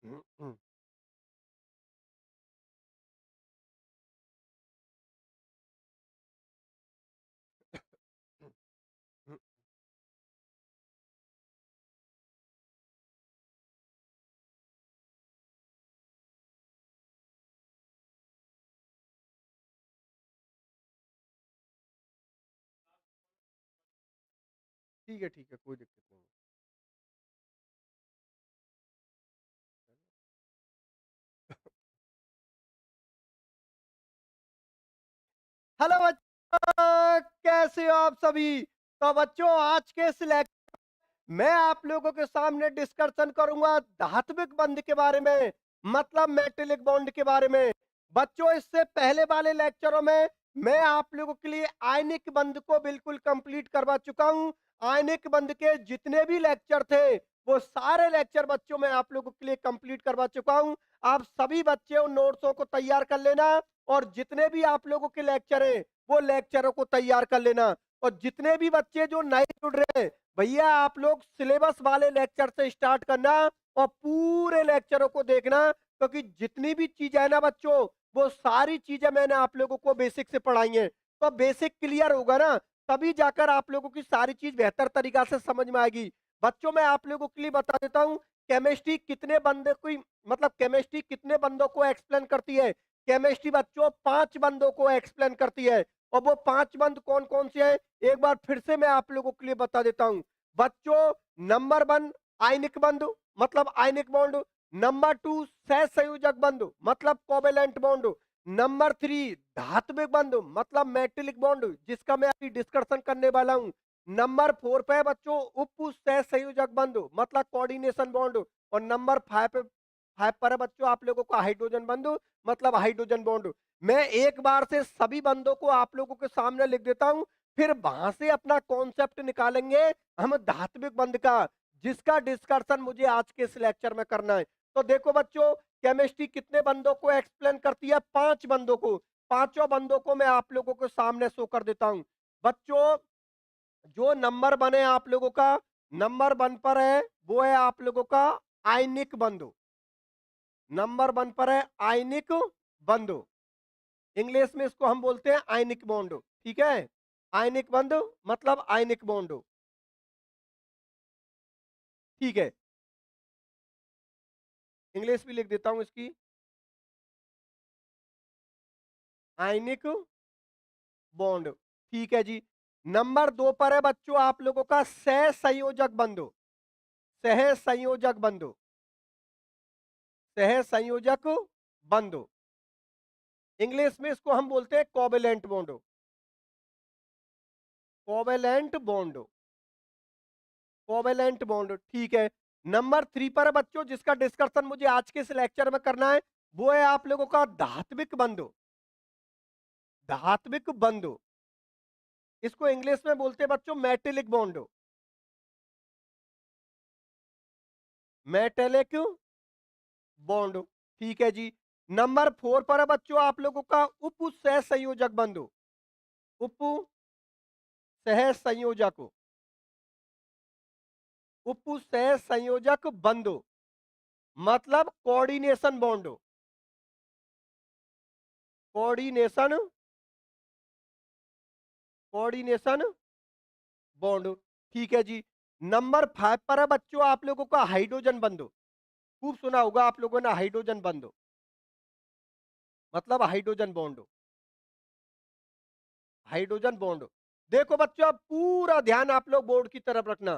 हुँ, हुँ, हुँ, हुँ। ठीक है, कोई दिक्कत नहीं हेलो बच्चों, कैसे हो आप सभी? तो बच्चों आज के इस मैं आप लोगों के सामने डिस्कशन करूंगा धात्विक बंध के बारे में, मतलब मेटेलिक बॉन्ड के बारे में। बच्चों इससे पहले वाले लेक्चरों में मैं आप लोगों के लिए आयनिक बंध को बिल्कुल कंप्लीट करवा चुका हूं। आयनिक बंध के जितने भी लेक्चर थे वो सारे लेक्चर बच्चों मैं आप लोगों के लिए कंप्लीट करवा चुका हूं। आप सभी बच्चे उन नोट्सों को तैयार कर लेना और जितने भी आप लोगों के लेक्चर हैं वो लेक्चरों को तैयार कर लेना। और जितने भी बच्चे जो नए जुड़ रहे हैं भैया आप लोग सिलेबस वाले लेक्चर से स्टार्ट करना और पूरे लेक्चरों को देखना, क्योंकि जितनी भी चीजें है ना बच्चों वो सारी चीजें मैंने आप लोगों को बेसिक से पढ़ाई हैं। तो बेसिक क्लियर होगा ना, तभी जाकर आप लोगों की सारी चीज बेहतर तरीका से समझ में आएगी। बच्चों मैं आप लोगों के लिए बता देता हूँ केमिस्ट्री कितने बंदे को मतलब केमिस्ट्री कितने बंदों को एक्सप्लेन करती है। केमिस्ट्री बच्चों 5 बंदों को एक्सप्लेन करती है। और वो 5 बंद कौन कौन से हैं एक बार फिर से मैं आप लोगों के लिए बता देता हूं। बच्चों नंबर 1 आयनिक बंध मतलब आयनिक बॉन्ड। नंबर 2 सहसंयोजक बंध मतलब कोवेलेंट बॉन्ड। नंबर 3 धात्विक बंध मतलब मेटेलिक बॉन्ड जिसका मैं अभी डिस्कशन करने वाला हूं। नंबर 4 पे बच्चों उप सहसंयोजक बंध मतलब कोऑर्डिनेशन बॉन्ड। और नंबर 5 पे 5 पर है बच्चों आप लोगों का हाइड्रोजन बंध मतलब हाइड्रोजन बॉन्ड। मैं एक बार से सभी बंदों को आप लोगों के सामने लिख देता हूं, फिर वहां से अपना कॉन्सेप्ट निकालेंगे हम धात्विक बंध का, जिसका डिस्कशन मुझे आज के इस लेक्चर में करना है। तो देखो बच्चों केमिस्ट्री कितने बंदों को एक्सप्लेन करती है? 5 बंदों को। पांचों बंदों को मैं आप लोगों के सामने शो कर देता हूं। बच्चों जो नंबर 1 है आप लोगों का, नंबर 1 पर है वो है आप लोगों का आयनिक बंधु। नंबर 1 पर है आयनिक बंधु। इंग्लिश में इसको हम बोलते हैं आयनिक बॉन्ड। ठीक है, आयनिक बंध मतलब आयनिक बॉन्ड। ठीक है, इंग्लिश भी लिख देता हूं इसकी, आयनिक बॉन्ड। ठीक है जी। नंबर 2 पर है बच्चों आप लोगों का सह संयोजक बंधु। सह संयोजक बंधु, सह संयोजक बंधु। इंग्लिश में इसको हम बोलते हैं covalent bond. Covalent bond, covalent bond. ठीक है। नंबर 3 पर है बच्चों जिसका डिस्कशन मुझे आज के इस लेक्चर में करना है वो है आप लोगों का धात्विक बंधु। धात्विक बंधु, इसको इंग्लिश में बोलते हैं बच्चों मेटेलिक बॉन्ड। Metallic bond. ठीक है जी। नंबर 4 पर है बच्चों आप लोगों का उप सह संयोजक बंधु। उप सह संयोजक, उप सह संयोजक बंधु मतलब coordination bond. Coordination, coordination bond. ठीक है जी। नंबर 5 पर है बच्चों आप लोगों का हाइड्रोजन बंधु। खूब सुना होगा आप लोगों ने हाइड्रोजन बंधु मतलब हाइड्रोजन बॉन्ड। Hydrogen bond. देखो बच्चों अब पूरा ध्यान आप लोग बोर्ड की तरफ रखना।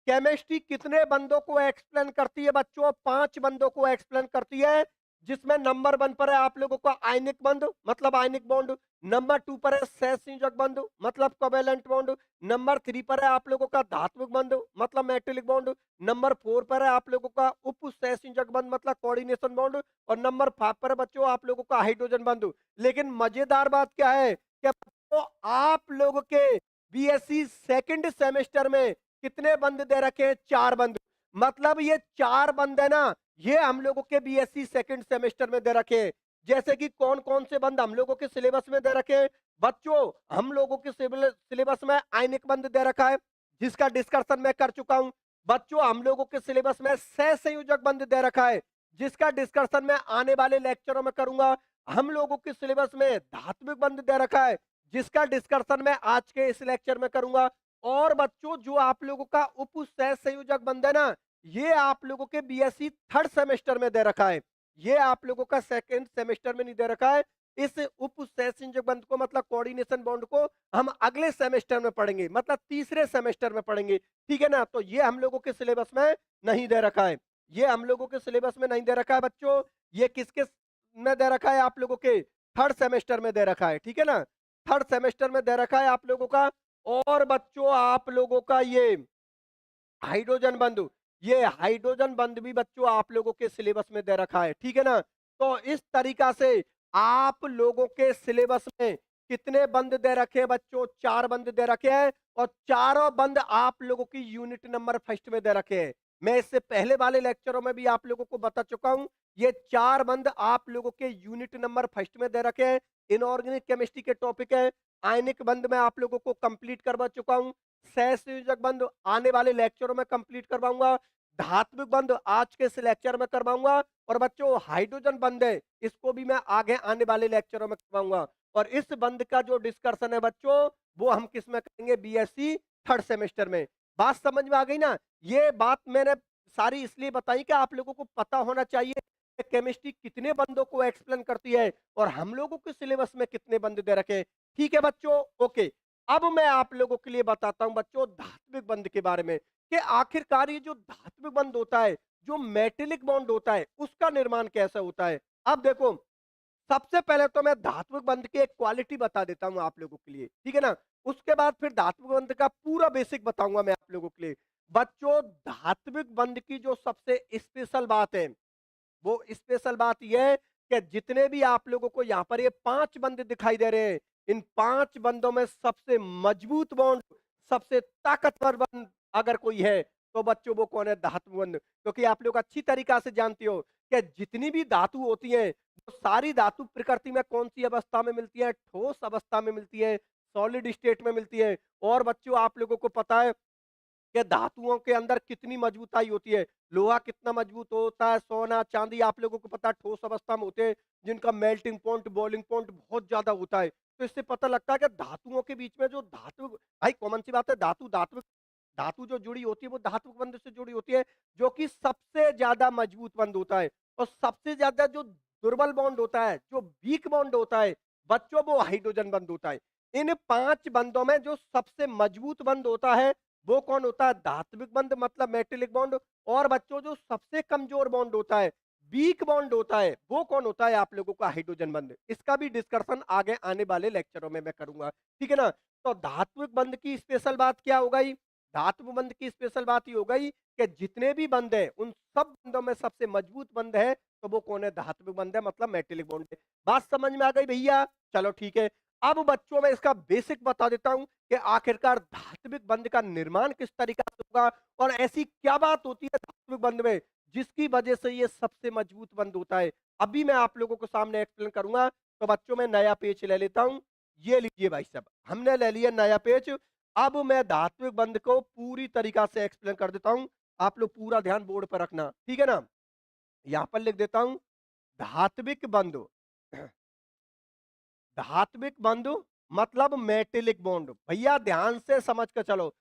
केमिस्ट्री कितने बंदों को एक्सप्लेन करती है बच्चों? 5 बंदों को एक्सप्लेन करती है, जिसमें नंबर 1 पर है आप लोगों का आयनिक बंध मतलब आयनिक बॉन्ड। नंबर 2 पर है सहसंयोजक बंध मतलब कोवेलेंट बॉन्ड। नंबर 3 पर है आप लोगों का धात्विक बंध मतलब मेटेलिक बॉन्ड। नंबर 4 पर है आप लोगों का उप सहसंयोजक बंध मतलब कोऑर्डिनेशन बॉन्ड। और नंबर 5 पर है बच्चों आप लोगों का हाइड्रोजन बंध। लेकिन मजेदार बात क्या है कि बच्चों आप लोगों के बीएससी सेकंड सेमेस्टर में कितने बंद दे रखे हैं? 4 बंद। मतलब ये 4 बंद है ना, ये हम लोगों के बीएससी सेकंड सेमेस्टर में दे रखे हैं। जैसे कि कौन कौन से बंद हम लोगों के सिलेबस में दे रखे हैं बच्चों? हम लोगों के सिलेबस में आयनिक बंद दे रखा है जिसका डिस्कशन मैं कर चुका हूं। बच्चों हम लोगों के सिलेबस में सह संयोजक बंद दे रखा है जिसका डिस्कशन मैं आने वाले लेक्चरों में करूंगा। हम लोगों के सिलेबस में धात्विक बंध दे रखा है, जिसका डिस्कशन मैं आज के इस लेक्चर में करूंगा। और बच्चों, जो आप लोगों का उपसह संयोजक बंध है ना, ये आप लोगों के बीएससी थर्ड सेमेस्टर में दे रखा है। ये आप लोगों का सेकेंड सेमेस्टर में नहीं दे रखा है। इस उपसह संयोजक बंध को मतलब कोऑर्डिनेशन बॉन्ड को हम अगले सेमेस्टर में पढ़ेंगे, मतलब तीसरे सेमेस्टर में पढ़ेंगे। ठीक है ना? तो ये हम लोगों के सिलेबस में नहीं दे रखा है। ये हम लोगों के सिलेबस में नहीं दे रखा है बच्चों। ये किसके में दे रखा है? आप लोगों के थर्ड सेमेस्टर में दे रखा है। ठीक है ना? थर्ड सेमेस्टर में दे रखा है आप लोगों का। और बच्चों, आप लोगों का ये हाइड्रोजन बंधु, ये हाइड्रोजन बंध भी बच्चों आप लोगों के सिलेबस में दे रखा है। ठीक है ना? तो इस तरीका से आप लोगों के सिलेबस में कितने बंद दे रखे हैं बच्चों? 4 बंद दे रखे हैं, और चारों बंद आप लोगों की यूनिट नंबर फर्स्ट में दे रखे हैं। मैं इससे पहले वाले लेक्चरों में भी आप लोगों को बता चुका हूं, ये 4 बंद आप लोगों के यूनिट नंबर फर्स्ट में दे रखे हैं। इनऑर्गेनिक केमिस्ट्री के टॉपिक है। आयनिक बंद मैं आप लोगों को कंप्लीट करवा चुका हूं। सहसंयोजक बंध आने वाले लेक्चरों में कंप्लीट करवाऊंगा। धात्विक बंध आज के इस लेक्चर में करवाऊंगा। और बच्चों, हाइड्रोजन बंध है, इसको भी मैं आगे आने वाले लेक्चरों में करवाऊंगा। और इस बंध का जो डिस्कशन है बच्चों, वो हम किस में करेंगे? बीएससी थर्ड सेमेस्टर में। बात समझ में आ गई ना? ये बात मैंने सारी इसलिए बताई कि आप लोगों को पता होना चाहिए कि केमिस्ट्री कितने बंदों को एक्सप्लेन करती है और हम लोगों के सिलेबस में कितने बंद दे रखे हैं। ठीक है बच्चों? ओके। अब मैं आप लोगों के लिए बताता हूं बच्चों धात्विक बंध के बारे में, कि आखिरकार ये जो धात्विक बंध होता है, जो मेटेलिक बॉन्ड होता है, उसका निर्माण कैसे होता है। अब देखो, सबसे पहले तो मैं धात्विक बंध की एक क्वालिटी बता देता हूं आप लोगों के लिए। ठीक है ना? उसके बाद फिर धात्विक बंध का पूरा बेसिक बताऊंगा मैं आप लोगों के लिए। बच्चों, धात्विक बंध की जो सबसे स्पेशल बात है, वो स्पेशल बात यह है कि जितने भी आप लोगों को यहाँ पर ये 5 बंद दिखाई दे रहे हैं, इन 5 बंदों में सबसे मजबूत बॉन्ड, सबसे ताकतवर बंद अगर कोई है, तो बच्चों वो कौन है? धातु बंध। क्योंकि आप लोग अच्छी तरीका से जानते हो कि जितनी भी धातु होती हैं, वो सारी धातु प्रकृति में कौन सी अवस्था में मिलती है? ठोस अवस्था में मिलती है, सॉलिड स्टेट में मिलती है। और बच्चों, आप लोगों को पता है कि धातुओं के अंदर कितनी मजबूताई होती है। लोहा कितना मजबूत होता है, सोना चांदी आप लोगों को पता है ठोस अवस्था में होते हैं, जिनका मेल्टिंग पॉइंट बॉइलिंग पॉइंट बहुत ज्यादा होता है। तो इससे पता लगता है कि धातुओं के बीच में जो धातु, भाई कॉमन सी बात है, धातु धातु धातु जो जुड़ी होती है वो धात्विक बंध से जुड़ी होती है, जो कि सबसे ज्यादा मजबूत बंध होता है। और सबसे ज्यादा जो दुर्बल बॉन्ड होता है, जो वीक बॉन्ड होता है बच्चों, वो हाइड्रोजन बंध होता है। इन 5 बंधों में जो सबसे मजबूत बंध होता है, वो कौन होता है? धात्विक बंध, मतलब मेटेलिक बॉन्ड। और बच्चों, जो सबसे कमजोर बॉन्ड होता है, वीक बॉन्ड होता है, वो कौन होता है? आप लोगों का हाइड्रोजन बंध। इसका भी डिस्कशन आगे आने वाले लेक्चरों में मैं करूंगा। ठीक है ना? तो धात्विक बंध की स्पेशल बात क्या हो गई? धातु बंध की स्पेशल बात ये हो गई कि जितने भी बंध है, उन सब बंधों में सबसे मजबूत बंध है, तो वो कौन है? धात्विक बंध है, मतलब मेटेलिक बॉन्ड है। बात समझ में आ गई भैया? चलो ठीक है। अब बच्चों, मैं इसका बेसिक बता देता हूं कि आखिरकार धात्विक बंध का निर्माण किस तरीका से होगा, और ऐसी क्या बात होती है धात्विक बंध में जिसकी वजह से ये सबसे मजबूत बंध होता है। अभी मैं आप लोगों को सामने एक्सप्लेन करूंगा। तो बच्चों, मैं नया पेज ले लेता हूं। ये लीजिए भाई साहब, हमने ले लिया नया पेज। अब मैं धात्विक बंध को पूरी तरीका से एक्सप्लेन कर देता हूं। आप लोग पूरा ध्यान बोर्ड पर रखना। ठीक है ना? यहां पर लिख देता हूं, धात्विक बंध। धात्विक बंधु मतलब मेटेलिक बॉन्ड। भैया ध्यान से समझ के चलो।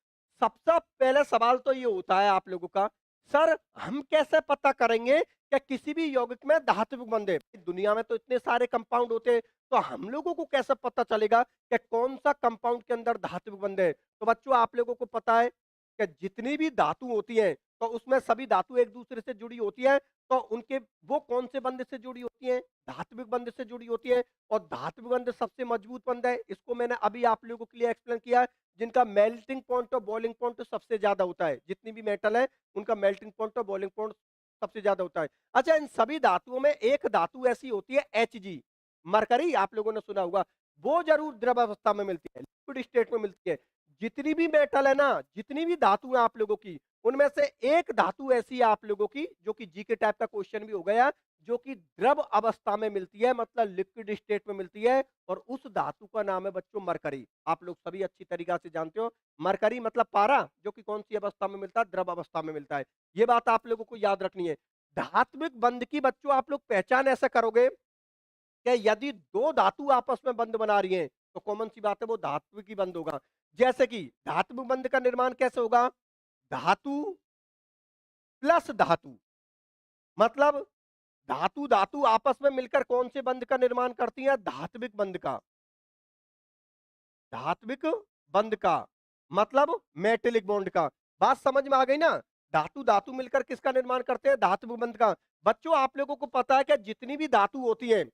सबसे पहले सवाल तो ये होता है आप लोगों का, सर हम कैसे पता करेंगे कि किसी भी यौगिक में धात्विक बंध है? दुनिया में तो इतने सारे कंपाउंड होते हैं, तो हम लोगों को कैसे पता चलेगा कि कौन सा कंपाउंड के अंदर धात्विक बंध है? तो बच्चों, आप लोगों को पता है कि जितनी भी धातु होती है, तो उसमें सभी धातु एक दूसरे से जुड़ी होती है। तो उनके वो कौन से बंध से जुड़ी होती है? धात्विक बंध से जुड़ी होती है। और धात्विक बंध सबसे मजबूत बंध है, इसको मैंने अभी आप लोगों के लिए एक्सप्लेन किया है, जिनका मेल्टिंग पॉइंट और बॉइलिंग पॉइंट सबसे ज्यादा होता है। जितनी भी मेटल है, उनका मेल्टिंग पॉइंट और बॉइलिंग पॉइंट सबसे ज्यादा होता है। अच्छा, इन सभी धातुओं में एक धातु ऐसी होती है Hg, मरकरी, आप लोगों ने सुना होगा। वो जरूर द्रव अवस्था में मिलती है, लिक्विड स्टेट में मिलती है। जितनी भी मेटल है ना, जितनी भी धातु है आप लोगों की, उनमें से एक धातु ऐसी है आप लोगों की, जो कि जीके टाइप का क्वेश्चन भी हो गया, जो कि द्रव अवस्था में मिलती है, मतलब लिक्विड स्टेट में मिलती है। और उस धातु का नाम है बच्चों मरकरी। आप लोग सभी अच्छी तरीका से जानते हो, मरकरी मतलब पारा, जो कि कौन सी अवस्था में मिलता है? द्रव अवस्था में मिलता है। ये बात आप लोगों को याद रखनी है। धात्विक बंध की बच्चों आप लोग पहचान ऐसा करोगे कि यदि दो धातु आपस में बंध बना रही हैं तो कॉमन सी बात है वो धात्विक ही बंध होगा। जैसे कि धात्विक बंध का निर्माण कैसे होगा? धातु प्लस धातु, मतलब धातु धातु आपस में मिलकर कौन से बंध का निर्माण करती हैं? धात्विक बंध का। धात्विक बंध का मतलब मेटेलिक बॉन्ड का। बात समझ में आ गई ना? धातु धातु मिलकर किसका निर्माण करते हैं? धात्विक बंध का। बच्चों आप लोगों को पता है कि जितनी भी धातु होती हैं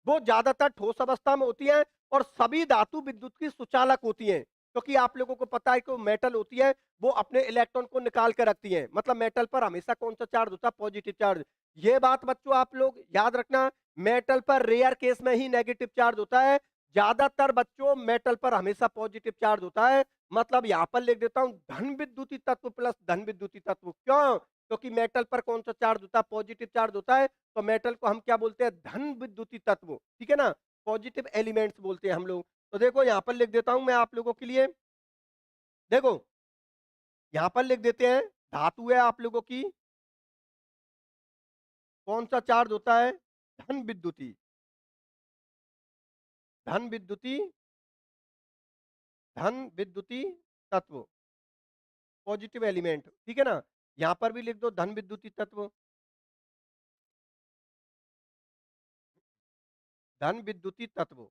वो ज्यादातर ठोस अवस्था में होती हैं और सभी धातु विद्युत की सुचालक होती हैं, क्योंकि आप लोगों को पता है कि वो मेटल होती है वो अपने इलेक्ट्रॉन को निकाल कर रखती हैं। मतलब मेटल पर हमेशा कौन सा चार्ज होता है? Positive charge. ये बात बच्चों आप लोग याद रखना, मेटल पर रेयर केस में ही नेगेटिव चार्ज होता है, ज्यादातर बच्चों मेटल पर हमेशा पॉजिटिव चार्ज होता है। मतलब यहां पर लिख देता हूं धन विद्युती तत्व प्लस धन विद्युती तत्व। क्यों? क्योंकि मेटल पर कौन सा चार्ज होता है? पॉजिटिव चार्ज होता है, तो मेटल को हम क्या बोलते हैं? धन विद्युती तत्व। ठीक है ना? पॉजिटिव एलिमेंट्स बोलते हैं हम लोग। तो देखो यहां पर लिख देता हूं मैं आप लोगों के लिए, देखो यहां पर लिख देते हैं धातु है आप लोगों की, कौन सा चार्ज होता है? धन विद्युती। धन विद्युती, धन विद्युती तत्व, पॉजिटिव एलिमेंट। ठीक है ना? यहां पर भी लिख दो धन विद्युती तत्व, धन विद्युती तत्व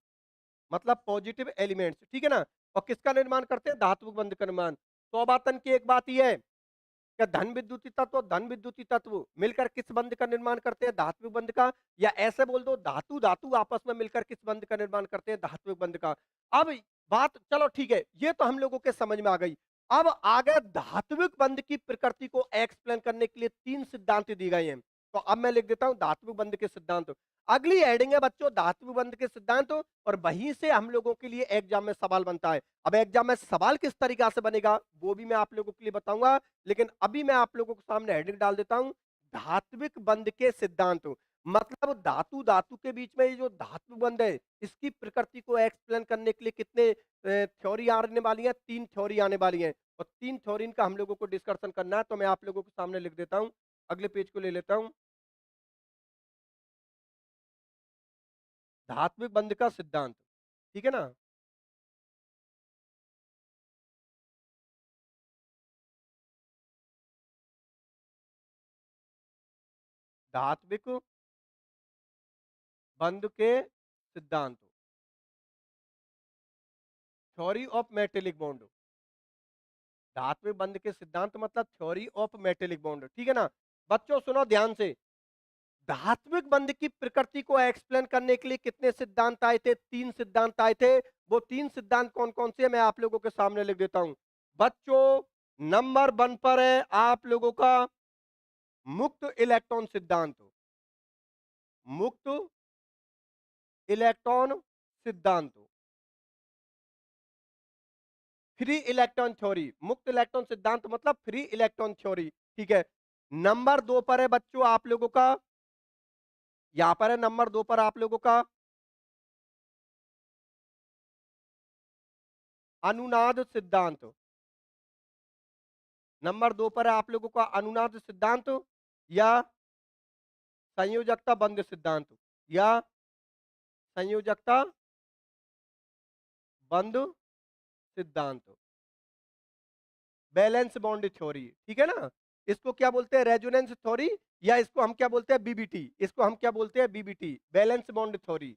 मतलब पॉजिटिव एलिमेंट्स। ठीक है ना? और किसका निर्माण करते हैं? धात्विक बंध का निर्माण। सौबातन की एक बात यह है क्या धन विद्युती तत्व और धन विद्युती तत्व मिलकर किस बंध का निर्माण करते हैं? धात्विक बंध का। या ऐसे बोल दो धातु धातु आपस में मिलकर किस बंध का निर्माण करते हैं? धात्विक बंध का। अब बात चलो ठीक है, ये तो हम लोगों के समझ में आ गई। अब आगे धात्विक बंध की प्रकृति को एक्सप्लेन करने के लिए तीन सिद्धांत दिए गए हैं। तो अब मैं लिख देता हूं धात्विक बंध के सिद्धांत। अगली हेडिंग है बच्चों धात्विक बंध के सिद्धांत, और वहीं से हम लोगों के लिए एग्जाम में सवाल बनता है। अब एग्जाम में सवाल किस तरीका से बनेगा वो भी मैं आप लोगों के लिए बताऊंगा, लेकिन अभी मैं आप लोगों के सामने हेडिंग डाल देता हूं धात्विक बंध के सिद्धांत। मतलब धातु धातु के बीच में ये जो धात्विक बंध है इसकी प्रकृति को एक्सप्लेन करने के लिए कितने थ्योरी आने वाली है? तीन थ्योरी आने वाली है, और तीन थ्योरी का हम लोगों को डिस्कशन करना है। तो मैं आप लोगों के सामने लिख देता हूं, अगले पेज को ले लेता हूं। धात्विक बंध का सिद्धांत, ठीक है ना? धात्विक बंध के सिद्धांत, थ्योरी ऑफ मेटेलिक बॉन्ड। धात्विक बंध के सिद्धांत मतलब थ्योरी ऑफ मेटेलिक बॉन्ड। ठीक है ना? बच्चों सुनो ध्यान से, धात्विक बंध की प्रकृति को एक्सप्लेन करने के लिए कितने सिद्धांत आए थे? तीन सिद्धांत आए थे। वो तीन सिद्धांत कौन कौन से हैं मैं आप लोगों के सामने लिख देता हूं। बच्चों नंबर वन पर है आप लोगों का मुक्त इलेक्ट्रॉन सिद्धांत। मुक्त इलेक्ट्रॉन सिद्धांत, फ्री इलेक्ट्रॉन थ्योरी। मुक्त इलेक्ट्रॉन सिद्धांत मतलब फ्री इलेक्ट्रॉन थ्योरी। ठीक है। नंबर दो पर है बच्चों आप लोगों का, यहां पर है नंबर दो पर आप लोगों का अनुनाद सिद्धांत। नंबर दो पर है आप लोगों का अनुनाद सिद्धांत या संयोजकता बंध सिद्धांत, या संयोजकता बंध सिद्धांत, बैलेंस बॉन्ड थ्योरी। ठीक है ना? इसको क्या बोलते हैं? रेजोनेंस थ्योरी, या इसको हम क्या बोलते हैं? बीबीटी। इसको हम क्या बोलते हैं? BBT, valence bond theory.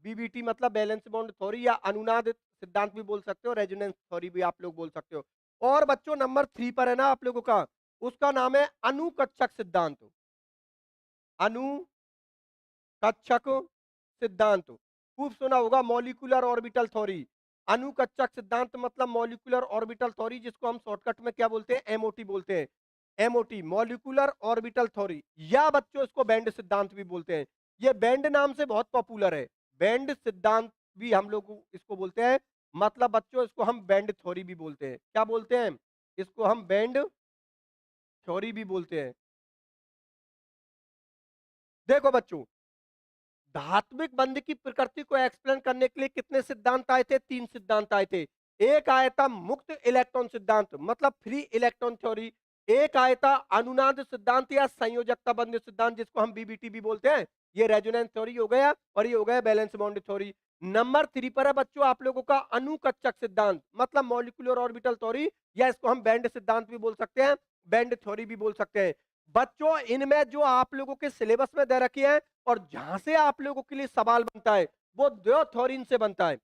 BBT मतलब बैलेंस बॉन्ड थ्योरी, या अनुनाद सिद्धांत भी बोल सकते हो, रेजोनेंस थ्योरी भी आप लोग बोल सकते हो। और बच्चों नंबर थ्री पर है ना आप लोगों का, उसका नाम है अनुकक्षक सिद्धांत। अनुकक्षक सिद्धांत, खूब सुना होगा, मॉलिक्यूलर ऑर्बिटल थ्योरी। अनुकक्षक सिद्धांत मतलब मॉलिक्यूलर ऑर्बिटल थ्योरी, जिसको हम शॉर्टकट में क्या बोलते हैं? एमओटी बोलते हैं। एमओटी, मॉलिक्यूलर ऑर्बिटल थ्योरी, या बच्चों इसको बैंड सिद्धांत भी बोलते हैं। ये बैंड नाम से बहुत पॉपुलर है, बैंड सिद्धांत भी हम लोग इसको बोलते हैं। मतलब बच्चों इसको हम बैंड थ्योरी भी बोलते हैं। क्या बोलते हैं? इसको हम बैंड थ्योरी भी बोलते हैं। देखो बच्चों, धात्विक बंध की प्रकृति को एक्सप्लेन करने के लिए कितने सिद्धांत आए थे? तीन सिद्धांत आए थे। एक आया था मुक्त इलेक्ट्रॉन सिद्धांत मतलब फ्री इलेक्ट्रॉन थ्योरी, एक आया था अनुनाद सिद्धांत या संयोजकता बंध सिद्धांत, जिसको हम बीबीटी भी बोलते हैं। ये रेजोनेंस थ्योरी हो गया और ये हो गया बैलेंस बाउंड थ्योरी। नंबर 3 पर है बच्चों आप लोगों का अनुकच्चक सिद्धांत, मतलब मॉलिक्यूलर ऑर्बिटल थ्योरी, या इसको हम बैंड सिद्धांत भी बोल सकते हैं, बैंड थ्योरी भी बोल सकते हैं। बच्चों इनमें जो आप लोगों के सिलेबस में दे रखी है और जहां से आप लोगों के लिए सवाल बनता है वो दो थ्योरी से बनता है।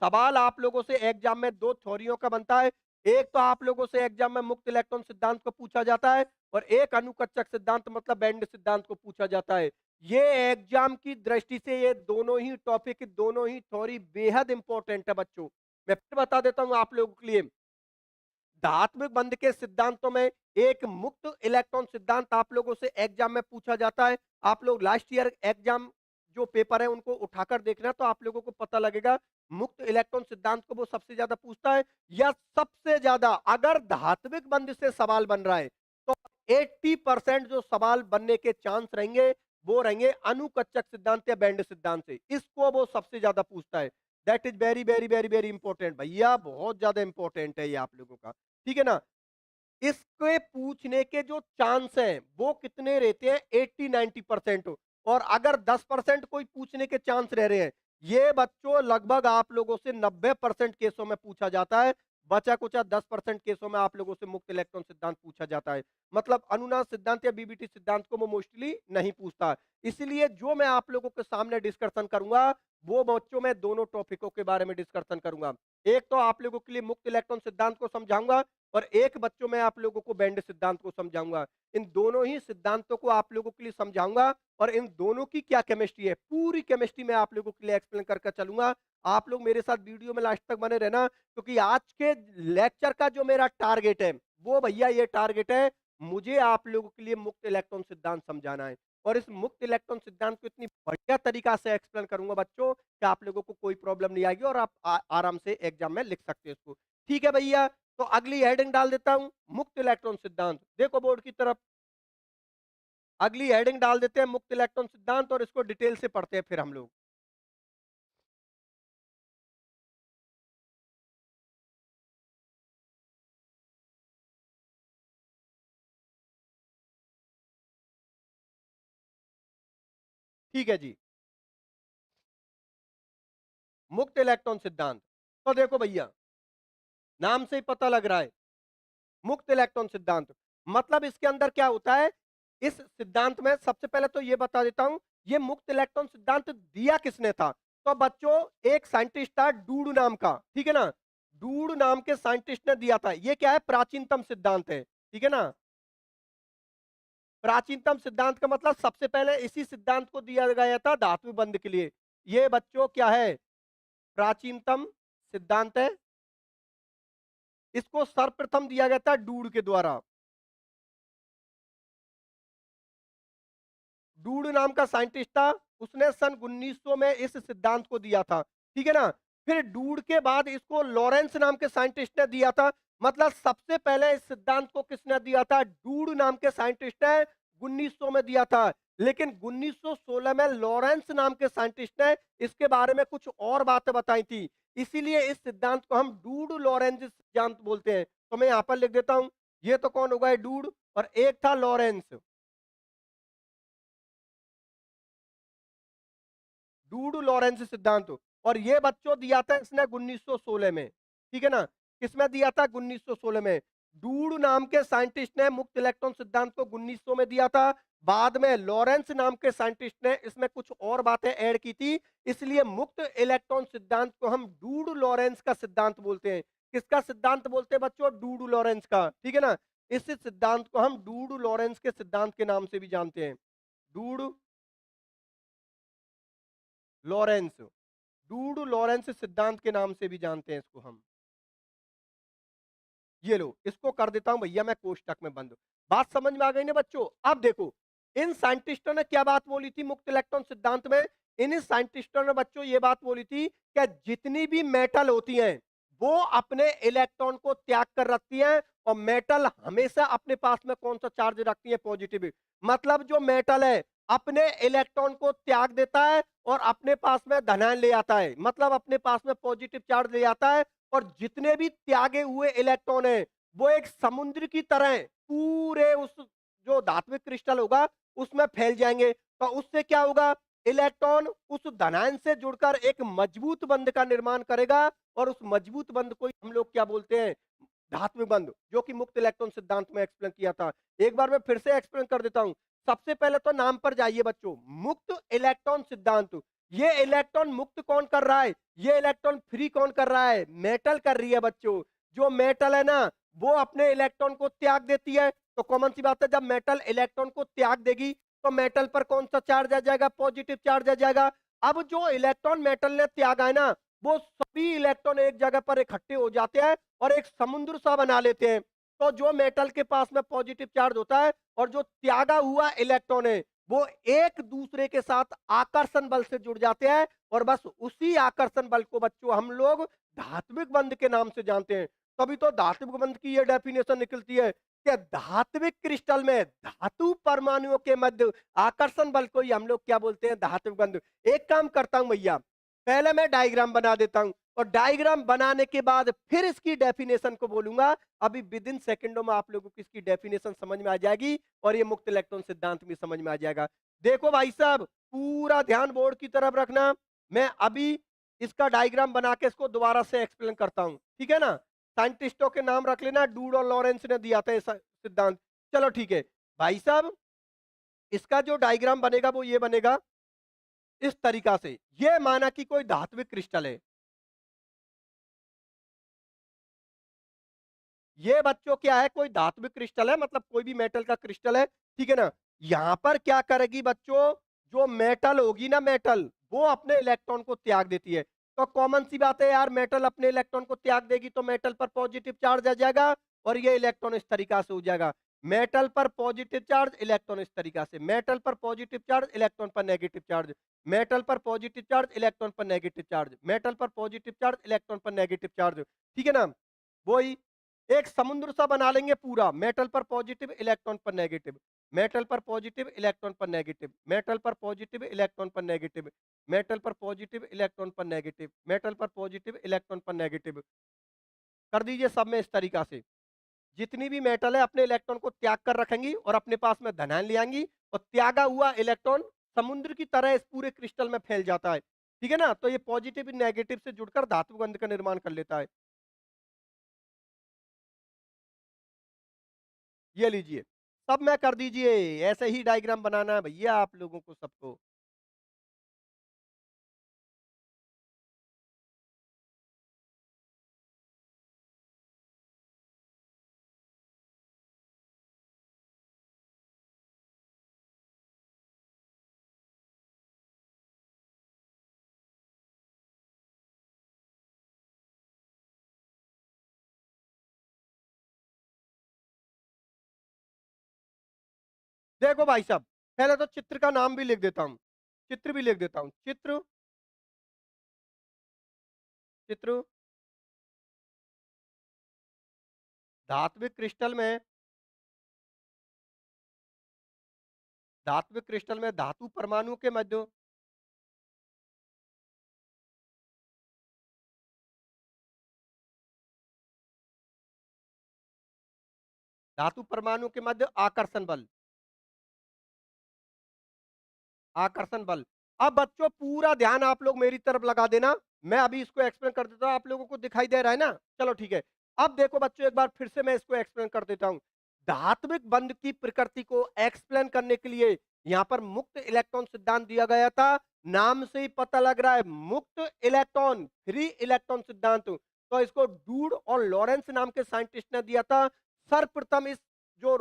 सवाल आप लोगों से एग्जाम में दो थ्योरियों का बनता है। एक तो आप लोगों से एग्जाम में मुक्त इलेक्ट्रॉन सिद्धांत को पूछा जाता है और एक अनुकच्चक सिद्धांत मतलब बैंड सिद्धांत को पूछा जाता है। ये एग्जाम की दृष्टि से ये दोनों ही टॉपिक, दोनों ही थ्योरी बेहद इंपॉर्टेंट है बच्चों। मैं फिर बता देता हूं आप लोगों के लिए। धात्विक बंध के सिद्धांतों में एक मुक्त इलेक्ट्रॉन सिद्धांत आप लोगों से एग्जाम में पूछा जाता है। आप लोग लास्ट ईयर एग्जाम जो पेपर है उनको उठाकर देखना तो आप लोगों को पता लगेगा मुक्त इलेक्ट्रॉन सिद्धांत को वो सबसे ज्यादा पूछता है, या सबसे ज्यादा अगर धात्विक बंध से सवाल बन रहा है तो 80% जो सवाल बनने के चांस रहेंगे वो रहेंगे अनुकच्चक सिद्धांत या बैंड सिद्धांत से। इसको वो सबसे ज्यादा पूछता है। That is very very very very important भैया, बहुत ज्यादा इंपॉर्टेंट है ये आप लोगों का। ठीक है ना। इसके पूछने के जो चांस हैं वो कितने रहते हैं, 80-90%। और अगर 10% कोई पूछने के चांस रह रहे हैं, ये बच्चों लगभग आप लोगों से 90% केसों में पूछा जाता है। बचा कुचा 10% केसों में आप लोगों से मुक्त इलेक्ट्रॉन सिद्धांत पूछा जाता है। मतलब अनुनाद सिद्धांत या बीबीटी सिद्धांत को वो मोस्टली नहीं पूछता। इसलिए जो मैं आप लोगों के सामने डिस्कशन करूंगा वो बच्चों में दोनों टॉपिकों के बारे में डिस्कशन करूंगा। एक तो आप लोगों के लिए मुक्त इलेक्ट्रॉन सिद्धांत को समझाऊंगा और एक बच्चों में आप लोगों को बैंड सिद्धांत को समझाऊंगा। इन दोनों ही सिद्धांतों को आप लोगों के लिए समझाऊंगा और इन दोनों की क्या केमिस्ट्री है पूरी केमिस्ट्री मैं आप लोगों के लिए एक्सप्लेन करके चलूंगा। आप लोग मेरे साथ वीडियो में लास्ट तक बने रहना, क्योंकि आज के लेक्चर का जो मेरा टारगेट है वो भैया ये टारगेट है, मुझे आप लोगों के लिए मुक्त इलेक्ट्रॉन सिद्धांत समझाना है। और इस मुक्त इलेक्ट्रॉन सिद्धांत को इतनी बढ़िया तरीका से एक्सप्लेन करूंगा बच्चों कि आप लोगों को कोई प्रॉब्लम नहीं आएगी और आप आराम से एग्जाम में लिख सकते हो इसको। ठीक है भैया, तो अगली हेडिंग डाल देता हूं, मुक्त इलेक्ट्रॉन सिद्धांत। देखो बोर्ड की तरफ, अगली हेडिंग डाल देते हैं मुक्त इलेक्ट्रॉन सिद्धांत और इसको डिटेल से पढ़ते हैं फिर हम लोग। ठीक है जी, मुक्त इलेक्ट्रॉन सिद्धांत। तो देखो भैया, नाम से ही पता लग रहा है मुक्त इलेक्ट्रॉन सिद्धांत, मतलब इसके अंदर क्या होता है। इस सिद्धांत में सबसे पहले तो ये बता देता हूं, ये मुक्त इलेक्ट्रॉन सिद्धांत दिया किसने था। तो बच्चों एक साइंटिस्ट था डूड नाम का, ठीक है ना। डूड नाम के साइंटिस्ट ने दिया था। ये क्या है, प्राचीनतम सिद्धांत है, ठीक है ना। प्राचीनतम सिद्धांत का मतलब सबसे पहले इसी सिद्धांत को दिया गया था धातु बंध के लिए। ये बच्चों क्या है, प्राचीनतम सिद्धांत है। इसको सर्वप्रथम दिया गया था डूड के द्वारा। डूड नाम का साइंटिस्ट था, उसने सन 1900 में इस सिद्धांत को दिया था, ठीक है ना। फिर डूड के बाद इसको लॉरेंस नाम के साइंटिस्ट ने दिया था। मतलब सबसे पहले इस सिद्धांत को किसने दिया था, डूड नाम के साइंटिस्ट ने 1900 में दिया था। लेकिन 1916 में लॉरेंस नाम के साइंटिस्ट ने इसके बारे में कुछ और बातें बताई थी। इसीलिए इस सिद्धांत को हम डूड लॉरेंस सिद्धांत बोलते हैं। तो मैं यहां पर लिख देता हूं, ये तो कौन होगा, डूड, और एक था लॉरेंस। डूड लॉरेंस सिद्धांत, और ये बच्चों दिया था इसने 1916 में, ठीक है ना। किसमें दिया था, 1916 में। डूड नाम के साइंटिस्ट ने मुक्त इलेक्ट्रॉन सिद्धांत को 1900 में दिया था। बाद में लॉरेंस नाम के साइंटिस्ट ने इसमें कुछ और बातें ऐड की थी। इसलिए मुक्त इलेक्ट्रॉन सिद्धांत को हम डूड लॉरेंस का सिद्धांत बोलते हैं। किसका सिद्धांत बोलते हैं बच्चों, डूड लॉरेंस का, ठीक है ना। इस सिद्धांत को हम डूड लॉरेंस के सिद्धांत के नाम से भी जानते हैं, डूड लॉरेंस। डूड लॉरेंस सिद्धांत के नाम से भी जानते हैं इसको हम। ये लो, इसको कर देता हूं भैया मैं कोष्टक में बंद। बात समझ में आ गई ना बच्चों। अब देखो, इन साइंटिस्टों ने क्या बात बोली थी मुक्त इलेक्ट्रॉन सिद्धांत में। इन साइंटिस्टों ने बच्चों ये बात बोली थी कि जितनी भी मेटल होती हैं वो अपने इलेक्ट्रॉन को त्याग कर रखती हैं, और मेटल हमेशा अपने पास में कौन सा चार्ज रखती है, पॉजिटिव। मतलब जो मेटल है अपने इलेक्ट्रॉन को त्याग देता है और अपने पास में धनायन ले आता है, मतलब अपने पास में पॉजिटिव चार्ज ले आता है। और जितने भी त्यागे हुए इलेक्ट्रॉन हैं वो एक समुद्र की तरह पूरे उस जो धात्विक क्रिस्टल होगा उसमें फैल जाएंगे। तो उससे क्या होगा, इलेक्ट्रॉन उस धनायन से जुड़कर एक मजबूत बंध का निर्माण करेगा और उस मजबूत बंध को ही हम लोग क्या बोलते हैं, धात्विक बंध, जो कि मुक्त इलेक्ट्रॉन सिद्धांत में एक्सप्लेन किया था। एक बार मैं फिर से एक्सप्लेन कर देता हूं। सबसे पहले तो नाम पर जाइए बच्चों, मुक्त इलेक्ट्रॉन सिद्धांत। ये इलेक्ट्रॉन मुक्त कौन कर रहा है, ये इलेक्ट्रॉन फ्री कौन कर रहा है, मेटल कर रही है बच्चों। जो मेटल है ना, वो अपने इलेक्ट्रॉन को त्याग देती है। तो कॉमन सी बात है, जब मेटल इलेक्ट्रॉन को त्याग देगी तो मेटल पर कौन सा चार्ज आ जाएगा, पॉजिटिव चार्ज आ जाएगा। अब जो इलेक्ट्रॉन मेटल ने त्यागा है ना, वो सभी इलेक्ट्रॉन एक जगह पर इकट्ठे हो जाते हैं और एक समुद्र सा बना लेते हैं। तो जो मेटल के पास में पॉजिटिव चार्ज होता है और जो त्यागा हुआ इलेक्ट्रॉन है, वो एक दूसरे के साथ आकर्षण बल से जुड़ जाते हैं और बस उसी आकर्षण बल को बच्चों हम लोग धात्विक बंध के नाम से जानते हैं। तभी तो धात्विक बंध की यह डेफिनेशन निकलती है कि धात्विक क्रिस्टल में धातु परमाणुओं के मध्य आकर्षण बल को ही हम लोग क्या बोलते हैं, धात्विक बंध। एक काम करता हूं भैया, पहले मैं डायग्राम बना देता हूं और डायग्राम बनाने के बाद फिर इसकी डेफिनेशन को बोलूंगा। अभी विद इन सेकेंडों में आप लोगों को इसकी डेफिनेशन समझ में आ जाएगी और ये मुक्त इलेक्ट्रॉन सिद्धांत भी समझ में आ जाएगा। देखो भाई साहब, पूरा ध्यान बोर्ड की तरफ रखना। मैं अभी इसका डायग्राम बना के इसको दोबारा से एक्सप्लेन करता हूं, ठीक है ना। साइंटिस्टों के नाम रख लेना, डूड और लॉरेंस ने दिया था ये सिद्धांत। चलो ठीक है भाई साहब, इसका जो डायग्राम बनेगा वो ये बनेगा इस तरीका से। ये माना कि कोई धात्विक क्रिस्टल है, ये बच्चों क्या है, कोई धात्विक क्रिस्टल है, मतलब कोई भी मेटल का क्रिस्टल है, ठीक है ना। यहां पर क्या करेगी बच्चों, जो मेटल होगी ना, मेटल वो अपने इलेक्ट्रॉन को त्याग देती है। तो कॉमन सी बात है यार, मेटल अपने इलेक्ट्रॉन को त्याग देगी तो मेटल पर पॉजिटिव चार्ज आ जाएगा और ये इलेक्ट्रॉन इस तरीका से हो जाएगा। मेटल पर पॉजिटिव चार्ज, इलेक्ट्रॉन इस तरीका से, मेटल पर पॉजिटिव चार्ज, इलेक्ट्रॉन पर नेगेटिव चार्ज, मेटल पर पॉजिटिव चार्ज, इलेक्ट्रॉन पर नेगेटिव चार्ज, मेटल पर पॉजिटिव चार्ज, इलेक्ट्रॉन पर नेगेटिव चार्ज, ठीक है ना। वही एक समुद्र सा बना लेंगे पूरा, मेटल पर पॉजिटिव, इलेक्ट्रॉन पर नेगेटिव, मेटल पर पॉजिटिव, इलेक्ट्रॉन पर नेगेटिव, मेटल पर पॉजिटिव, इलेक्ट्रॉन पर नेगेटिव, मेटल पर पॉजिटिव, इलेक्ट्रॉन पर नेगेटिव, मेटल पर पॉजिटिव, इलेक्ट्रॉन पर नेगेटिव कर दीजिए सब में इस तरीका से। जितनी भी मेटल है अपने इलेक्ट्रॉन को त्याग कर रखेंगी और अपने पास में धनायन ले आएंगी और त्यागा हुआ इलेक्ट्रॉन समुद्र की तरह इस पूरे क्रिस्टल में फैल जाता है, ठीक है ना। तो ये पॉजिटिव नेगेटिव से जुड़कर धातु बंध का निर्माण कर लेता है। ये लीजिए, सब में कर दीजिए, ऐसे ही डायग्राम बनाना है भैया आप लोगों को सबको। देखो भाई साहब, पहले तो चित्र का नाम भी लिख देता हूँ, चित्र भी लिख देता हूँ, चित्र, चित्र धात्विक क्रिस्टल में, धात्विक क्रिस्टल में धातु परमाणु के मध्य, धातु परमाणु के मध्य आकर्षण बल, आकर्षण बल। अब बच्चों पूरा ध्यान आप लोग मेरी तरफ लगा देना, मैं अभी इसको एक्सप्लेन कर देता हूं, आप लोगों को दिखाई दे रहा है ना। चलो ठीक है, अब देखो बच्चों एक बार फिर से मैं इसको एक्सप्लेन कर देता हूं। धात्विक बंध की प्रकृति को एक्सप्लेन करने के लिए यहां पर मुक्त इलेक्ट्रॉन सिद्धांत दिया गया था। नाम से ही पता लग रहा है, मुक्त इलेक्ट्रॉन, फ्री इलेक्ट्रॉन सिद्धांत। तो इसको डूड और लॉरेंस नाम के साइंटिस्ट ने दिया था। सर्वप्रथम इस जो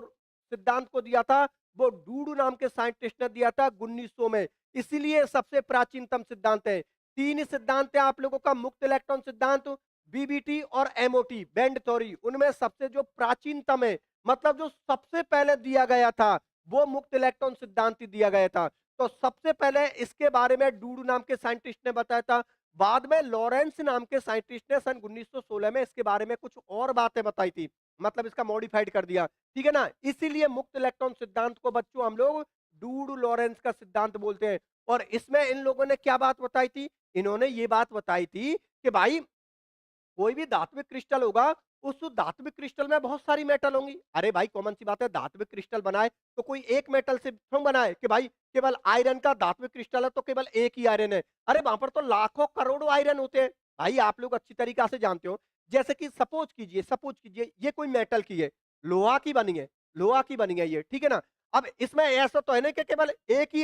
सिद्धांत को दिया था वो डूडू नाम के साइंटिस्ट ने दिया था 1900 में, इसीलिए सबसे प्राचीनतम सिद्धांत है। तीन ही सिद्धांत है आप लोगों का, मुक्त इलेक्ट्रॉन सिद्धांत, बीबीटी और एमओटी, बैंड थ्योरी। उनमें सबसे जो प्राचीनतम है, मतलब जो सबसे पहले दिया गया था, वो मुक्त इलेक्ट्रॉन सिद्धांत ही दिया गया था। तो सबसे पहले इसके बारे में डूडू नाम के साइंटिस्ट ने बताया था। बाद में लॉरेंस नाम के साइंटिस्ट ने सन 1916 में इसके बारे में कुछ और बातें बताई थी, मतलब इसका मॉडिफाइड कर दिया, ठीक है ना। इसीलिए मुक्त इलेक्ट्रॉन सिद्धांत को बच्चों हम लोग डूड लॉरेंस का सिद्धांत बोलते हैं। और इसमें इन लोगों ने क्या बात बताई थी, इन्होंने ये बात बताई थी कि भाई कोई भी धात्विक क्रिस्टल होगा उस धात्विक क्रिस्टल में बहुत सारी मेटल होंगी। अरे भाई कॉमन सी बात है, धात्विक क्रिस्टल बनाए तो कोई एक मेटल से क्यों बनाए कि भाई केवल आयरन का धात्विक क्रिस्टल है तो केवल एक ही आयरन है। अरे वहां पर तो लाखों करोड़ों आयरन होते हैं। भाई आप लोग अच्छी तरीका से जानते हो, जैसे कि सपोज कीजिए ये कोई मेटल की है, लोहा की बनी है, लोहा की बनी है ये, ठीक है ना। अब इसमें ऐसा तो है ना कि केवल एक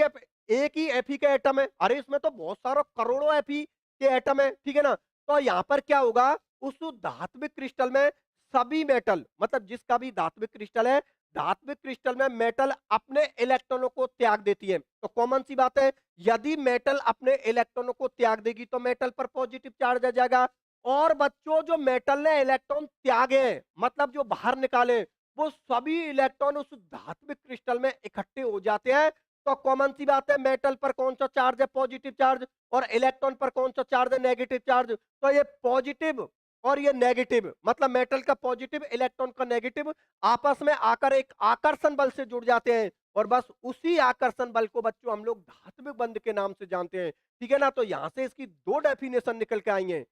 ही एफी के एटम है। अरे इसमें तो बहुत सारा करोड़ों एफी के एटम है, ठीक है ना। तो यहाँ पर क्या होगा, उस धात्विक क्रिस्टल में सभी मेटल, मतलब जिसका भी धात्विक क्रिस्टल है, धात्विक क्रिस्टल में मेटल अपने इलेक्ट्रॉनों को त्याग देती है। तो कॉमन सी बात है, यदि मेटल अपने इलेक्ट्रॉनों को त्याग देगी तो मेटल पर पॉजिटिव चार्ज आ जाएगा। और बच्चों जो मेटल ने इलेक्ट्रॉन त्यागे, मतलब जो बाहर निकाले, वो सभी इलेक्ट्रॉन उस धात्विक क्रिस्टल में इकट्ठे हो जाते हैं। तो कॉमन सी बात है, मेटल पर कौन सा चार्ज है, पॉजिटिव चार्ज, और इलेक्ट्रॉन पर कौन सा चार्ज है, नेगेटिव चार्ज। तो ये पॉजिटिव और ये नेगेटिव, मतलब मेटल का पॉजिटिव, इलेक्ट्रॉन का नेगेटिव, आपस में आकर एक आकर्षण बल से जुड़ जाते हैं। और बस उसी आकर्षण बल को बच्चों हम लोग धात्विक बंध के नाम से जानते हैं, ठीक है ना। तो यहां से इसकी दो डेफिनेशन निकल के आई हैं।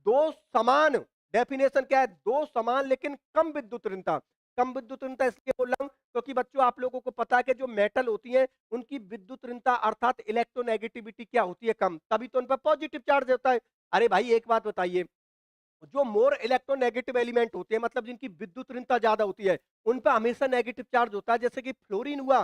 दो समान, डेफिनेशन क्या है, दो समान लेकिन कम विद्युत ऋणता। कम विद्युत ऋणता इसलिए बोल रहा हूं क्योंकि बच्चों आप लोगों को पता है कि जो मेटल होती है उनकी विद्युत ऋणता अर्थात इलेक्ट्रोनेगेटिविटी क्या होती है, कम, तभी तो उन पर पॉजिटिव चार्ज होता है। अरे भाई एक बात बताइए, जो मोर इलेक्ट्रोनेगेटिव एलिमेंट होते हैं, मतलब जिनकी विद्युत ऋणता ज्यादा होती है, उन पर हमेशा नेगेटिव चार्ज होता है। जैसे कि फ्लोरीन हुआ,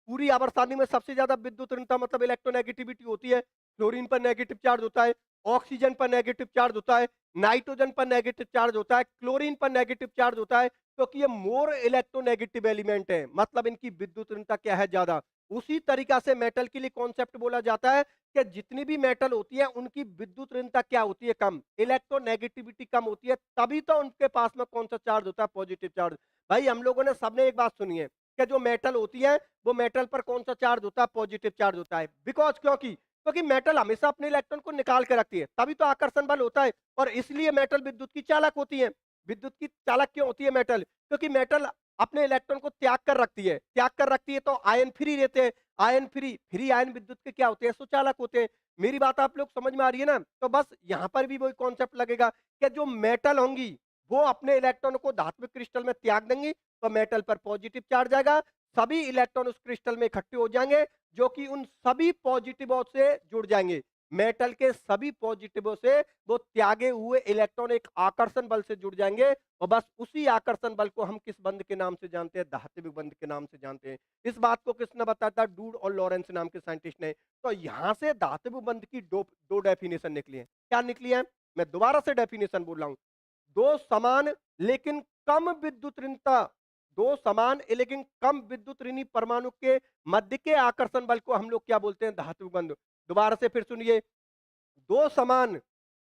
पूरी आवर्त में सबसे ज्यादा विद्युत ऋणता मतलब इलेक्ट्रोनेगेटिविटी होती है, फ्लोरीन पर नेगेटिव चार्ज होता है। ऑक्सीजन पर नेगेटिव चार्ज होता है, नाइट्रोजन पर नेगेटिव चार्ज होता है, क्लोरीन पर नेगेटिव चार्ज होता है, क्योंकि ये मोर इलेक्ट्रोनेगेटिव एलिमेंट है, मतलब इनकी विद्युत ऋणता क्या है, ज्यादा। उसी तरीका से मेटल के लिए कॉन्सेप्ट बोला जाता है कि जितनी भी मेटल होती है उनकी विद्युत ऋणता क्या होती है, कम, इलेक्ट्रोनेगेटिविटी कम होती है, तभी तो उनके पास में कौन सा चार्ज होता है, पॉजिटिव चार्ज। भाई हम लोगों ने सबने एक बात सुनी है कि जो मेटल होती है वो मेटल पर कौन सा चार्ज होता है, पॉजिटिव चार्ज होता है। बिकॉज क्योंकि मेटल हमेशा अपने इलेक्ट्रॉन को निकाल के रखती है, तभी तो आकर्षण बल होता है। और इसलिए मेटल विद्युत की चालक होती है। विद्युत की चालक क्यों होती है मेटल, क्योंकि मेटल अपने इलेक्ट्रॉन को त्याग कर रखती है, त्याग कर रखती है तो आयन फ्री रहते हैं। आयन फ्री आयन विद्युत के क्या होते हैं, सुचालक होते हैं। मेरी बात आप लोग समझ में आ रही है ना। तो बस यहाँ पर भी वही कॉन्सेप्ट लगेगा कि जो मेटल होंगी वो अपने इलेक्ट्रॉन को धात्विक क्रिस्टल में त्याग देंगी तो मेटल पर पॉजिटिव चार्ज आएगा, सभी इलेक्ट्रॉन उस क्रिस्टल में इकट्ठे हो जाएंगे जो कि उन सभी पॉजिटिवों से जुड़ जाएंगे। मेटल के सभी पॉजिटिवों से वो त्यागे हुए इलेक्ट्रॉन एक आकर्षण बल से जुड़ जाएंगे। और बस उसी आकर्षण बल को हम किस बंध के नाम से जानते हैं, धात्विक बंध के नाम से जानते हैं। इस बात को किसने बताया था, डूड और लॉरेंस नाम के साइंटिस्ट ने। तो यहां से धात्विक बंध की दो डेफिनेशन निकली है। क्या निकली है, मैं दोबारा से डेफिनेशन बोल रहा हूं। दो समान लेकिन कम विद्युत ऋणता, दो समान लेकिन कम विद्युत ऋणी परमाणु के मध्य के आकर्षण बल को हम लोग क्या बोलते हैं, धात्विक बंध। दोबारा से फिर सुनिए, दो समान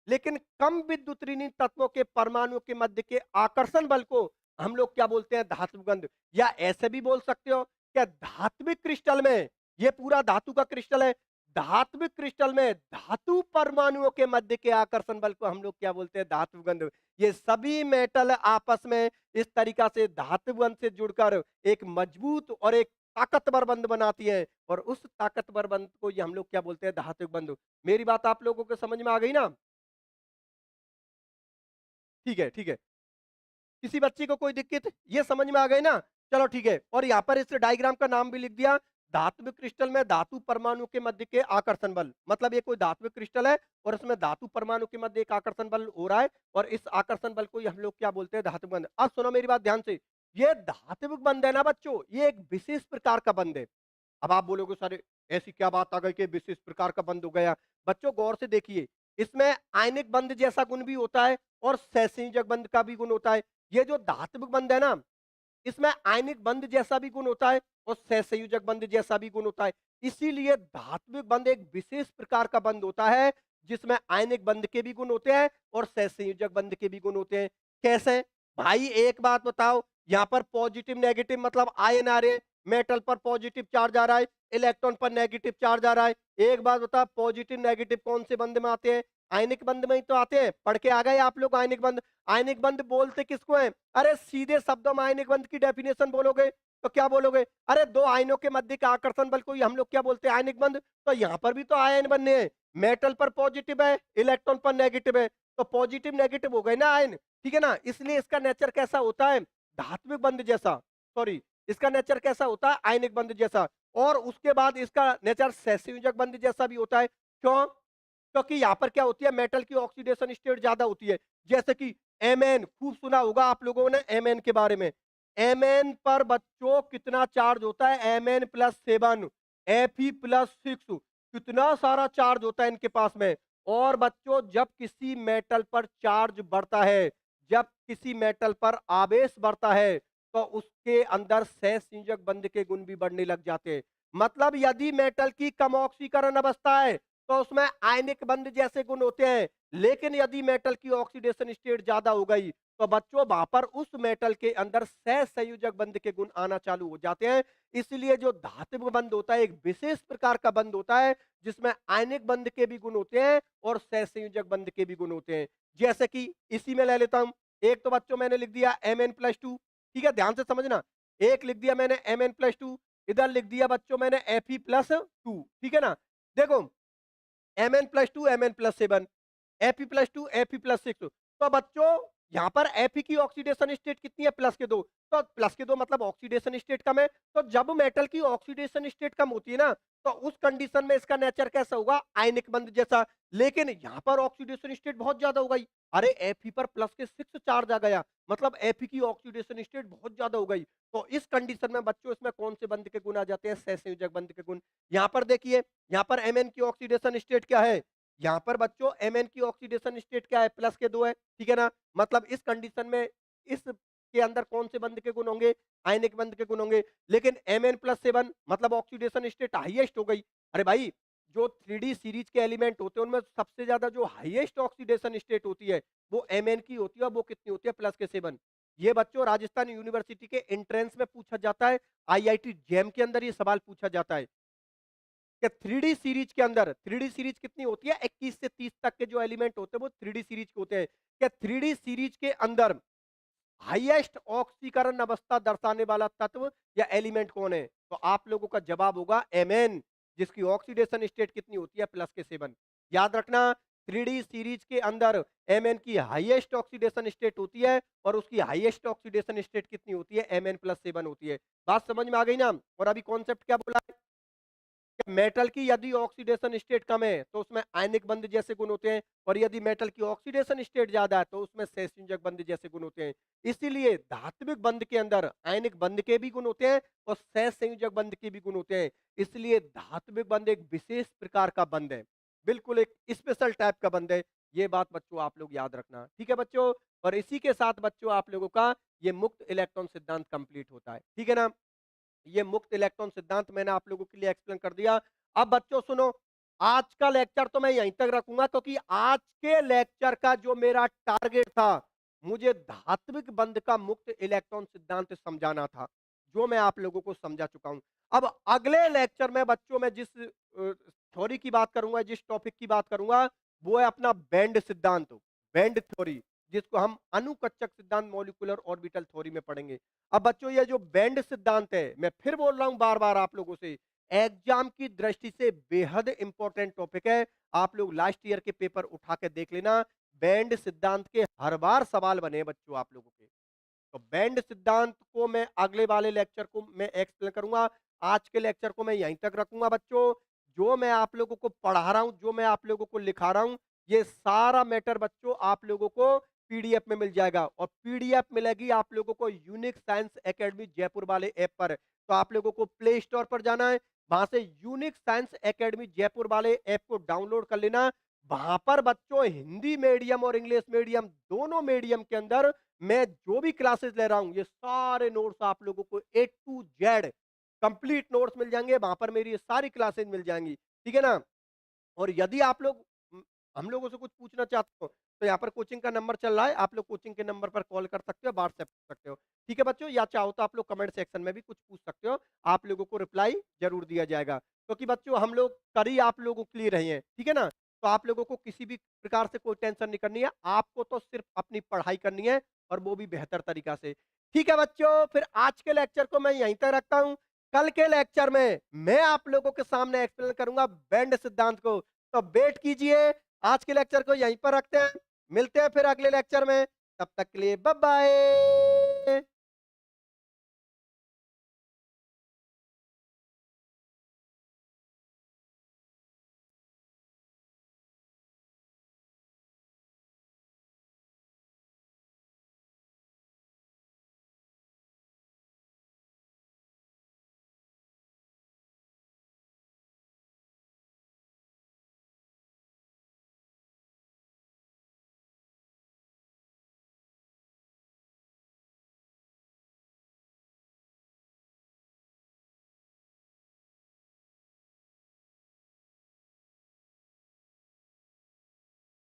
लेकिन कम विद्युत ऋणी तत्वों के परमाणु के मध्य के आकर्षण बल को हम लोग क्या बोलते हैं, धात्विक बंध। या ऐसे भी बोल सकते हो कि धात्विक क्रिस्टल में, ये पूरा धातु का क्रिस्टल है, धात्विक क्रिस्टल में धातु परमाणुओं के मध्य के आकर्षण बल को हम लोग क्या बोलते हैं, धात्विक बंध। ये सभी मेटल आपस में इस तरीका से धात्विक बंध से जुड़कर एक मजबूत और एक ताकतवर बंध बनाती है, और उस ताकतवर बंध को ये हम लोग क्या बोलते हैं, धात्विक बंध। मेरी बात आप लोगों को समझ में आ गई ना। ठीक है, ठीक है। किसी बच्चे को कोई दिक्कत, ये समझ में आ गए ना। चलो ठीक है, और यहाँ पर इस डायग्राम का नाम भी लिख दिया, धात्विक क्रिस्टल में धातु परमाणु के मध्य के आकर्षण बल। मतलब ये कोई धात्विक क्रिस्टल है और इसमें धातु परमाणु के मध्य एक आकर्षण बल हो रहा है, और इस आकर्षण बल को हम लोग क्या बोलते हैं, धात्विक बंध। अब सुनो मेरी बात ध्यान से, ये धात्विक बंध है ना बच्चों, ये एक विशेष प्रकार का बंध है। अब आप बोलोगे सर ऐसी क्या बात आ गई कि विशेष प्रकार का बंध हो गया। बच्चों गौर से देखिए, इसमें आयनिक बंध जैसा गुण भी होता है और सहसंयोजक बंध का भी गुण होता है। ये जो धात्विक बंध है ना, इसमें आयनिक बंध जैसा भी गुण होता है और सहसंयोजक बंध जैसा भी गुण होता है। इसीलिए धात्विक बंध एक विशेष प्रकार का बंध होता है जिसमें आयनिक बंध के भी गुण होते हैं और सहसंयोजक बंध के भी गुण होते हैं। कैसे भाई, एक बात बताओ, यहाँ पर पॉजिटिव नेगेटिव मतलब आयन आ रहे हैं, मेटल पर पॉजिटिव चार्ज आ रहा है, इलेक्ट्रॉन पर नेगेटिव चार्ज आ रहा है। एक बात बता, पॉजिटिव नेगेटिव कौन से बंध में आते हैं, आयनिक बंध में ही तो आते हैं। पढ़ के आ गए आप लोग आयनिक बंध। आयनिक बंध बोलते किसको है, अरे सीधे शब्दों में आयनिक बंध की डेफिनेशन बोलोगे तो क्या बोलोगे, अरे दो आयनों के मध्य का आकर्षण बल को ही हम लोग क्या बोलते हैं, आयनिक बंध। तो यहाँ पर भी तो आयन बनने हैं, मेटल पर पॉजिटिव है, इलेक्ट्रॉन पर नेगेटिव है, तो पॉजिटिव नेगेटिव हो गए ना आयन, ठीक है ना? इसलिए इसका नेचर कैसा होता है? धात्विक बंध जैसा, सॉरी, इसका नेचर कैसा होता है? आयनिक बंध जैसा। और उसके बाद इसका नेचर सहसंयोजक बंध जैसा भी होता है। क्यों? क्योंकि यहाँ पर क्या होती है, मेटल की ऑक्सीडेशन स्टेट ज्यादा होती है। जैसे कि एमएन, खूब सुना होगा आप लोगों ने एमएन के बारे में। एमएन पर बच्चों कितना चार्ज होता है? Mn+7, Fe+6, कितना सारा चार्ज होता है इनके पास में। और बच्चों जब किसी मेटल पर चार्ज बढ़ता है, जब किसी मेटल पर आवेश बढ़ता है, तो उसके अंदर सहसंयोजक बंध के गुण भी बढ़ने लग जाते हैं। मतलब यदि मेटल की कम ऑक्सीकरण अवस्था है, तो उसमें आयनिक बंध जैसे गुण होते हैं। लेकिन यदि मेटल की ऑक्सीडेशन स्टेट ज्यादा हो गई, तो बच्चों वहां पर उस मेटल के अंदर सहसंयोजक बंध के गुण आना चालू हो जाते हैं। इसलिए जो धात्विक बंध होता है, एक विशेष प्रकार का बंध होता है, जिसमें आयनिक बंध के भी गुण होते हैं और सहसंयोजक बंध के भी गुण होते हैं। जैसे कि इसी में ले लेता हूं, एक तो बच्चों मैंने लिख दिया Mn+2, ठीक है, ध्यान से समझना। एक लिख दिया मैंने Mn+2, इधर लिख दिया बच्चों मैंने Fe+2, ठीक है ना? देखो, Mn+2, Mn+7, Fe+2, Fe+6। तो बच्चों यहां पर Fe की ऑक्सीडेशन स्टेट कितनी है? +2। तो +2 मतलब ऑक्सीडेशन स्टेट कम है। तो जब मेटल की ऑक्सीडेशन स्टेट कम होती है ना, तो उस कंडीशन में इसका नेचर कैसा होगा? आयनिक बंध जैसा। लेकिन यहां पर ऑक्सीडेशन स्टेट बहुत ज्यादा हो गई। अरे Fe पर +6 चार्ज आ गया, मतलब Fe की ऑक्सीडेशन स्टेट बहुत ज्यादा हो गई। तो इस कंडीशन में बच्चों इसमें कौन से बंध के गुण आ जाते हैं? सहसंयोजक बंध के गुण। यहां पर देखिए, यहां पर Mn की ऑक्सीडेशन स्टेट क्या है? यहां पर बच्चों Mn की ऑक्सीडेशन स्टेट क्या है? +2 है, ठीक है ना? मतलब इस कंडीशन में इस के अंदर कौन से बंध के गुण होंगे? आयनिक बंध के गुण होंगे। लेकिन Mn+7 मतलब ऑक्सीडेशन स्टेट हाईएस्ट हो गई। अरे भाई, जो 3D सीरीज के एलिमेंट होते हैं उनमें सबसे ज्यादा जो हाईएस्ट ऑक्सीडेशन स्टेट होती है, वो Mn की होती है। वो कितनी होती है? +7। ये बच्चों राजस्थान यूनिवर्सिटी के एंट्रेंस में पूछा जाता है, आईआईटी जैम के अंदर ये सवाल पूछा जाता है कि 3D सीरीज के अंदर, 3D सीरीज कितनी होती है? 21 से 30 तक के जो एलिमेंट होते हैं वो 3D सीरीज के होते हैं। क्या 3D सीरीज के अंदर हाईएस्ट ऑक्सीकरण अवस्था दर्शाने वाला तत्व या एलिमेंट कौन है? तो आप लोगों का जवाब होगा Mn, जिसकी ऑक्सीडेशन स्टेट कितनी होती है? +7। याद रखना, 3D सीरीज के अंदर Mn की हाईएस्ट ऑक्सीडेशन स्टेट होती है और उसकी हाईएस्ट ऑक्सीडेशन स्टेट कितनी होती है? Mn+7 होती है। बात समझ में आ गई ना? और अभी कॉन्सेप्ट क्या बोला है? मेटल की यदि ऑक्सीडेशन स्टेट कम है तो उसमें आयनिक बंध जैसे गुण होते हैं, और यदि मेटल की ऑक्सीडेशन स्टेट ज्यादा है तो उसमें सहसंयोजक बंध जैसे गुण होते हैं। इसीलिए धात्विक बंध के अंदर आयनिक बंध के भी गुण होते हैं और सहसंयोजक बंध के भी गुण होते हैं। इसलिए धात्विक बंध एक विशेष प्रकार का बंध है, बिल्कुल एक स्पेशल टाइप का बंध है। ये बात बच्चों आप लोग याद रखना, ठीक है बच्चों? और इसी के साथ बच्चों आप लोगों का ये मुक्त इलेक्ट्रॉन सिद्धांत कंप्लीट होता है, ठीक है ना? ये मुक्त इलेक्ट्रॉन सिद्धांत मैंने आप लोगों के लिए एक्सप्लेन कर दिया। अब बच्चों सुनो, आज का लेक्चर तो मैं यहीं तक रखूंगा, क्योंकि आज के लेक्चर का जो मेरा टारगेट था, मुझे धात्विक बंध का मुक्त इलेक्ट्रॉन सिद्धांत समझाना था, जो मैं आप लोगों को समझा चुका हूं। अब अगले लेक्चर में बच्चों मैं जिस थ्योरी की बात करूंगा, जिस टॉपिक की बात करूंगा, वो है अपना बैंड सिद्धांत, बैंड थ्योरी, जिसको हम अनुकक्षक सिद्धांत मॉलिक्यूलर ऑर्बिटल थ्योरी में पढ़ेंगे। अब बच्चों ये जो बैंड सिद्धांत है, मैं फिर बोल रहा हूं बार बार आप लोगों से, एग्जाम की दृष्टि से बेहद इंपॉर्टेंट टॉपिक है। आप लोग लास्ट ईयर के पेपर उठा के देख लेना, बैंड सिद्धांत के हर बार सवाल बने हैं बच्चों आप लोगों के। तो बैंड सिद्धांत को मैं अगले वाले लेक्चर को मैं एक्सप्लेन करूंगा। आज के लेक्चर को मैं यहीं तक रखूंगा बच्चों। जो मैं आप लोगों को पढ़ा रहा हूं, जो मैं आप लोगों को लिखा रहा हूं, ये सारा मैटर बच्चों आप लोगों को पीडीएफ में मिल जाएगा, और पीडीएफ मिलेगी आप लोगों को यूनिक साइंस एकेडमी जयपुर वाले ऐप पर। तो आप लोगों को प्ले स्टोर पर जाना है, वहां से यूनिक साइंस एकेडमी जयपुर वाले ऐप को डाउनलोड कर लेना। वहां पर बच्चों हिंदी मीडियम और इंग्लिश मीडियम दोनों मीडियम के अंदर मैं जो भी क्लासेस ले रहा हूं, ये सारे नोट्स आप लोगों को A to Z complete notes मिल जाएंगे। वहां पर मेरी ये सारी क्लासेस मिल जाएंगी, ठीक है ना? और यदि आप लोग हम लोगों से कुछ पूछना चाहते हो, तो यहाँ पर कोचिंग का नंबर चल रहा है, आप लोग कोचिंग के नंबर पर कॉल कर सकते हो, व्हाट्सएप कर सकते हो, ठीक है बच्चों? या चाहो तो आप लोग कमेंट सेक्शन में भी कुछ पूछ सकते हो, आप लोगों को रिप्लाई जरूर दिया जाएगा। क्योंकि बच्चों हम लोग कर ही आप लोगों के लिए रहे हैं, ठीक है ना? तो आप लोगों को किसी भी प्रकार से कोई टेंशन नहीं करनी है, आपको तो सिर्फ अपनी पढ़ाई करनी है, और वो भी बेहतर तरीका से। ठीक है बच्चों, फिर आज के लेक्चर को मैं यहीं तक रखता हूं। कल के लेक्चर में मैं आप लोगों के सामने एक्सप्लेन करूंगा बैंड सिद्धांत को। तो वेट कीजिए, आज के लेक्चर को यहीं पर रखते हैं। मिलते हैं फिर अगले लेक्चर में, तब तक के लिए बाय बाय।